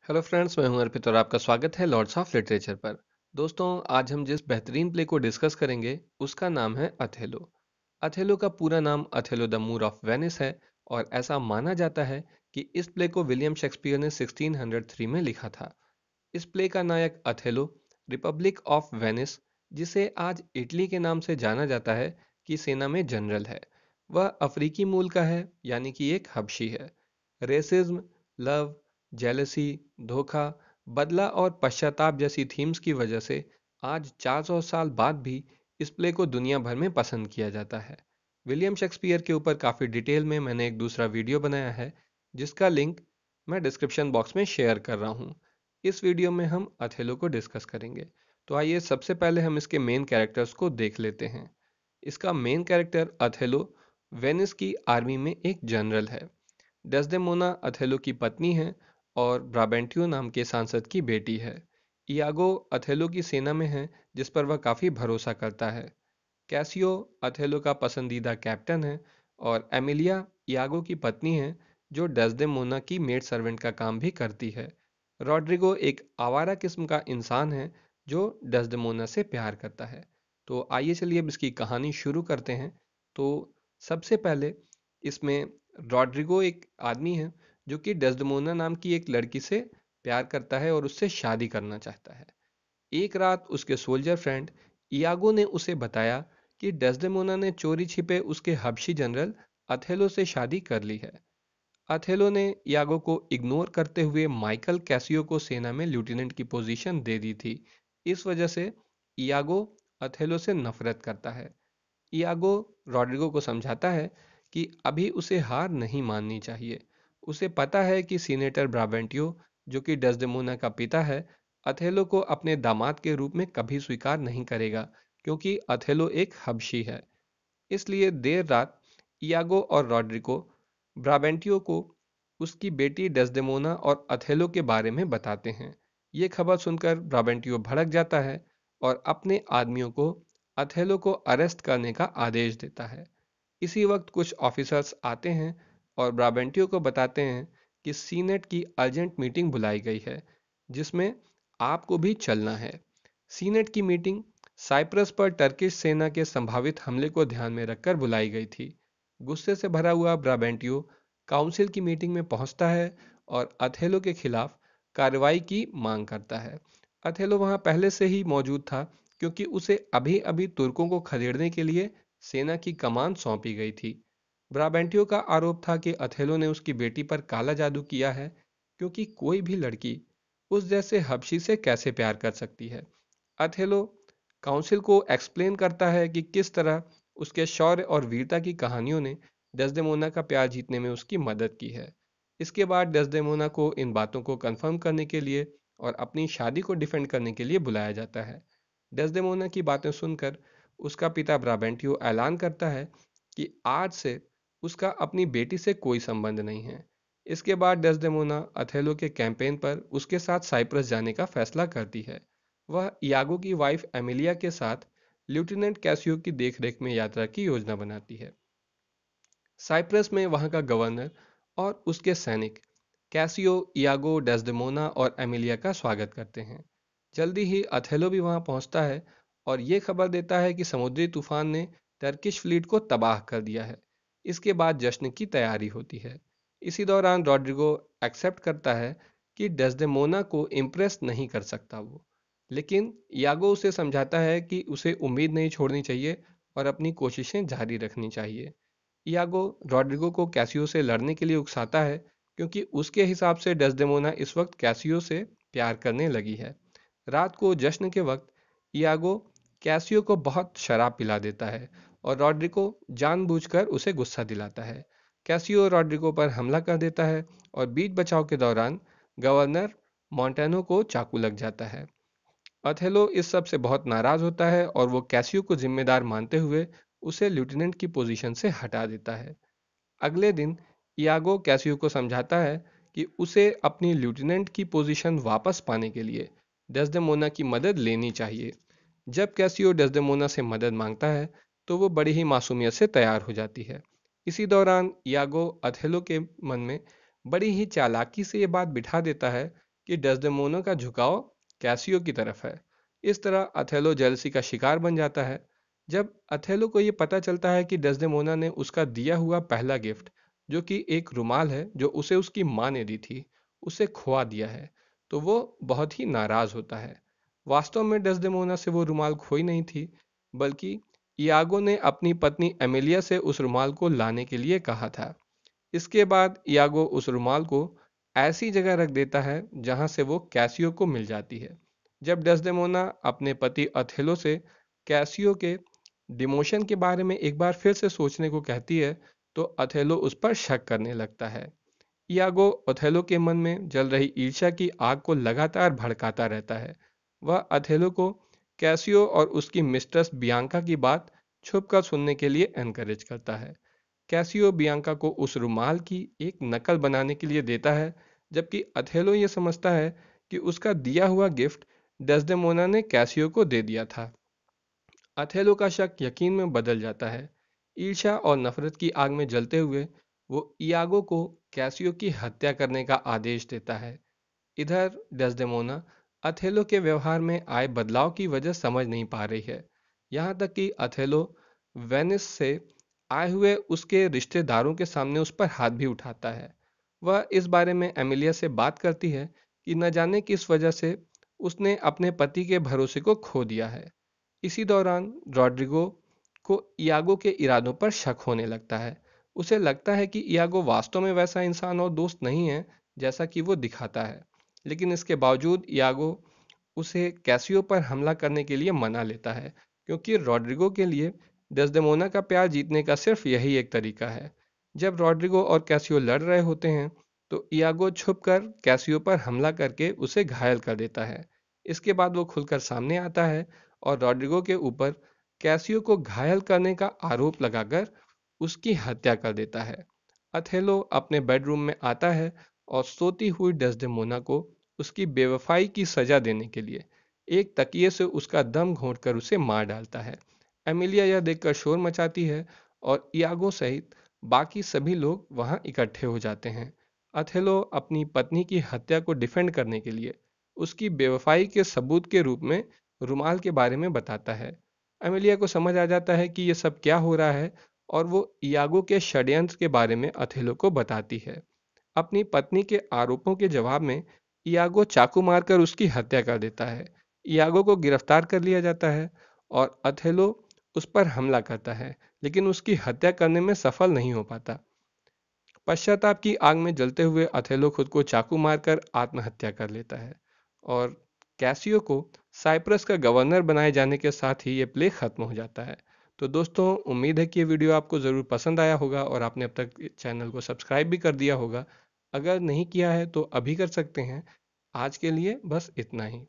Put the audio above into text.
Hello friends, मैं हूं अर्पित और आपका स्वागत है लॉर्ड्स ऑफ लिटरेचर पर। दोस्तों, आज हम जिस बेहतरीन प्ले को डिस्कस करेंगे उसका नाम है अथेलो। अथेलो का पूरा नाम Othello the Moor of Venice है और ऐसा माना जाता है कि इस प्ले को विलियम शेक्सपियर ने 1603 में लिखा था। इस प्ले का नायक अथेलो रिपब्लिक ऑफ वेनिस, जिसे आज इटली के नाम से जाना जाता है, की सेना में जनरल है। वह अफ्रीकी मूल का है, यानी कि एक हबशी है। रेसिज्म, लव, जेलसी, धोखा, बदला और पश्चाताप जैसी थीम्स की वजह से आज 400 साल बाद भी इस प्ले को दुनिया भर में पसंद किया जाता है। विलियम शेक्सपियर के ऊपर काफ़ी डिटेल में मैंने एक दूसरा वीडियो बनाया है, जिसका लिंक मैं डिस्क्रिप्शन बॉक्स में शेयर कर रहा हूँ। इस वीडियो में हम अथेलो को डिस्कस करेंगे। तो आइए सबसे पहले हम इसके मेन कैरेक्टर्स को देख लेते हैं। इसका मेन कैरेक्टर अथेलो वेनिस की आर्मी में एक जनरल है। डेस्डेमोना अथेलो की पत्नी है और ब्राबेंटियो नाम के सांसद की बेटी है। इयागो अथेलो की सेना में है, जिस पर वह काफ़ी भरोसा करता है। कैसियो अथेलो का पसंदीदा कैप्टन है और एमिलिया इयागो की पत्नी है, जो डेस्डेमोना की मेड सर्वेंट का काम भी करती है। रॉड्रिगो एक आवारा किस्म का इंसान है जो डेस्डेमोना से प्यार करता है। तो आइए चलिए अब इसकी कहानी शुरू करते हैं। तो सबसे पहले इसमें रॉड्रिगो एक आदमी है जो कि डेस्डेमोना नाम की एक लड़की से प्यार करता है और उससे शादी करना चाहता है। एक रात उसके सोल्जर फ्रेंड इयागो ने उसे बताया कि डेस्डेमोना ने चोरी छिपे उसके हबशी जनरल अथेलो से शादी कर ली है। अथेलो ने यागो को इग्नोर करते हुए माइकल कैसियो को सेना में लेफ्टिनेंट की पोजीशन दे दी थी। इस वजह से इयागो अथेलो से नफरत करता है। इयागो रॉड्रिगो को समझाता है कि अभी उसे हार नहीं माननी चाहिए। उसे पता है कि सीनेटर ब्राबेंटियो, जो कि डेस्डेमोना का पिता है, अथेलो को अपने दामाद के रूप में कभी स्वीकार नहीं करेगा, क्योंकि अथेलो एक हबशी है। इसलिए देर रात इयागो और रॉड्रिगो ब्राबेंटियो को उसकी बेटी डेस्डेमोना और अथेलो के बारे में बताते हैं। ये खबर सुनकर ब्राबेंटियो भड़क जाता है और अपने आदमियों को अथेलो को अरेस्ट करने का आदेश देता है। इसी वक्त कुछ ऑफिसर्स आते हैं और ब्राबेंटियो को बताते हैं कि सीनेट की अर्जेंट मीटिंग बुलाई गई है, जिसमें आपको भी चलना है। सीनेट की मीटिंग साइप्रस पर टर्किश सेना के संभावित हमले को ध्यान में रखकर बुलाई गई थी। गुस्से से भरा हुआ ब्राबेंटियो काउंसिल की मीटिंग में पहुंचता है और अथेलो के खिलाफ कार्रवाई की मांग करता है। अथेलो वहां पहले से ही मौजूद था, क्योंकि उसे अभी अभी तुर्कों को खदेड़ने के लिए सेना की कमान सौंपी गई थी। ब्राबेंटियो का आरोप था कि अथेलो ने उसकी बेटी पर काला जादू किया है, क्योंकि कोई भी लड़की उस जैसे हबशी से कैसे प्यार कर सकती है। अथेलो काउंसिल को एक्सप्लेन करता है कि किस तरह उसके शौर्य और वीरता की कहानियों ने डेस्डेमोना का प्यार जीतने में उसकी मदद की है। इसके बाद डेस्डेमोना को इन बातों को कंफर्म करने के लिए और अपनी शादी को डिफेंड करने के लिए बुलाया जाता है। डेस्डेमोना की बातें सुनकर उसका पिता ब्राबेंटियो ऐलान करता है कि आज से उसका अपनी बेटी से कोई संबंध नहीं है। इसके बाद डेस्डेमोना अथेलो के कैंपेन पर उसके साथ साइप्रस जाने का फैसला करती है। वह यागो की वाइफ एमिलिया के साथ लेफ्टिनेंट कैसियो की देखरेख में यात्रा की योजना बनाती है। साइप्रस में वहां का गवर्नर और उसके सैनिक कैसियो, इयागो, डेस्डेमोना और एमिलिया का स्वागत करते हैं। जल्दी ही अथेलो भी वहां पहुंचता है और ये खबर देता है कि समुद्री तूफान ने टर्किश फ्लीट को तबाह कर दिया है। इसके बाद जश्न की तैयारी होती है। इसी दौरान रॉड्रिगो एक्सेप्ट करता है कि डेस्डेमोना को इम्प्रेस नहीं कर सकता वो, लेकिन यागो उसे समझाता है कि उसे उम्मीद नहीं छोड़नी चाहिए और अपनी कोशिशें जारी रखनी चाहिए। यागो रॉड्रिगो को कैसियो से लड़ने के लिए उकसाता है, क्योंकि उसके हिसाब से डेस्डेमोना इस वक्त कैसियो से प्यार करने लगी है। रात को जश्न के वक्त यागो कैसियो को बहुत शराब पिला देता है और रॉड्रिगो जानबूझकर उसे गुस्सा दिलाता है। कैसियो रॉड्रिगो पर हमला कर देता है और बीच बचाव के दौरान गवर्नर मॉन्टेनो को चाकू लग जाता है। अथेलो इस सब से बहुत नाराज होता है और वो कैसियो को जिम्मेदार मानते हुए उसे लेफ्टिनेंट की पोजीशन से हटा देता है। अगले दिन इयागो कैसियो को समझाता है कि उसे अपनी लेफ्टिनेंट की पोजीशन वापस पाने के लिए डेस्डेमोना की मदद लेनी चाहिए। जब कैसियो डेस्डेमोना से मदद मांगता है तो वो बड़ी ही मासूमियत से तैयार हो जाती है। इसी दौरान इयागो अथेलो के मन में बड़ी ही चालाकी से ये बात बिठा देता है कि डेस्डेमोना का झुकाव कैसियो की तरफ है। इस तरह अथेलो जेलसी का शिकार बन जाता है। जब अथेलो को यह पता चलता है कि डेस्डेमोना ने उसका दिया हुआ पहला गिफ्ट, जो कि एक रुमाल है जो उसे उसकी माँ ने दी थी, उसे खुआ दिया है, तो वो बहुत ही नाराज होता है। वास्तव में डेस्डेमोना से वो रुमाल खोई नहीं थी, बल्कि इयागो ने अपनी पत्नी एमिलिया से उस रुमाल को लाने के लिए कहा था। इसके बाद इयागो उस रुमाल को ऐसी जगह रख देता है जहां से वो कैसियो को मिल जाती है। जब डेस्डेमोना अपने पति अथेलो से कैसियो के डिमोशन के बारे में एक बार फिर से सोचने को कहती है, तो अथेलो उस पर शक करने लगता है। इयागो ओथेलो के मन में जल रही ईर्ष्या की आग को लगातार भड़काता रहता है। वह अथेलो को कैसियो और उसकी मिस्ट्रेस बियांका की बात छुपकर सुनने के लिए एनकरेज करता है। कैसियो बियांका को उस रुमाल की एक नकल बनाने के लिए देता है, जबकि अथेलो यह समझता है कि उसका दिया हुआ गिफ्ट डेस्डेमोना ने कैसियो को दे दिया था। अथेलो का शक यकीन में बदल जाता है। ईर्ष्या और नफरत की आग में जलते हुए वो इयागो को कैसियो की हत्या करने का आदेश देता है। इधर डेस्डेमोना अथेलो के व्यवहार में आए बदलाव की वजह समझ नहीं पा रही है। यहाँ तक कि अथेलो वेनिस से आए हुए उसके रिश्तेदारों के सामने उस पर हाथ भी उठाता है। वह इस बारे में एमिलिया से बात करती है कि न जाने किस वजह से उसने अपने पति के भरोसे को खो दिया है। इसी दौरान रॉड्रिगो को इयागो के इरादों पर शक होने लगता है। उसे लगता है कि इयागो वास्तव में वैसा इंसान और दोस्त नहीं है जैसा कि वो दिखाता है, लेकिन इसके बावजूद इयागो उसे कैसियो पर हमला करने के लिए मना लेता है, क्योंकि रॉड्रिगो के लिए डेस्डेमोना का प्यार जीतने का सिर्फ यही एक तरीका है। जब रॉड्रिगो और कैसियो लड़ रहे होते हैं, तो इयागो छुपकर कैसियो पर हमला करके उसे घायल कर देता है। इसके बाद वो खुलकर सामने आता है और रॉड्रिगो के ऊपर कैसियो को घायल करने का आरोप लगाकर उसकी हत्या कर देता है। अथेलो अपने बेडरूम में आता है और सोती हुई डेस्डेमोना को उसकी बेवफाई की सजा देने के लिए एक तकिए से उसका दम घोंटकर उसे मार डालता है। एमिलिया यह देखकर शोर मचाती है और इयागो सहित बाकी सभी लोग वहां इकट्ठे हो जाते हैं। अथेलो अपनी पत्नी की हत्या को डिफेंड करने के लिए उसकी बेवफाई के सबूत के रूप में रुमाल के बारे में बताता है। एमिलिया को समझ आ जाता है कि यह सब क्या हो रहा है और वो इयागो के षड्यंत्र के बारे में अथेलो को बताती है। अपनी पत्नी के आरोपों के जवाब में इयागो चाकू मारकर उसकी हत्या कर देता है। इयागो को गिरफ्तार कर लिया जाता है और अथेलो उस पर हमला करता है, लेकिन उसकी हत्या करने में सफल नहीं हो पाता। पश्चाताप की आग में जलते हुए अथेलो खुद को चाकू मारकर आत्महत्या कर लेता है और कैसियो को साइप्रस का गवर्नर बनाए जाने के साथ ही ये प्ले खत्म हो जाता है। तो दोस्तों, उम्मीद है कि ये वीडियो आपको ज़रूर पसंद आया होगा और आपने अब तक चैनल को सब्सक्राइब भी कर दिया होगा। अगर नहीं किया है तो अभी कर सकते हैं। आज के लिए बस इतना ही।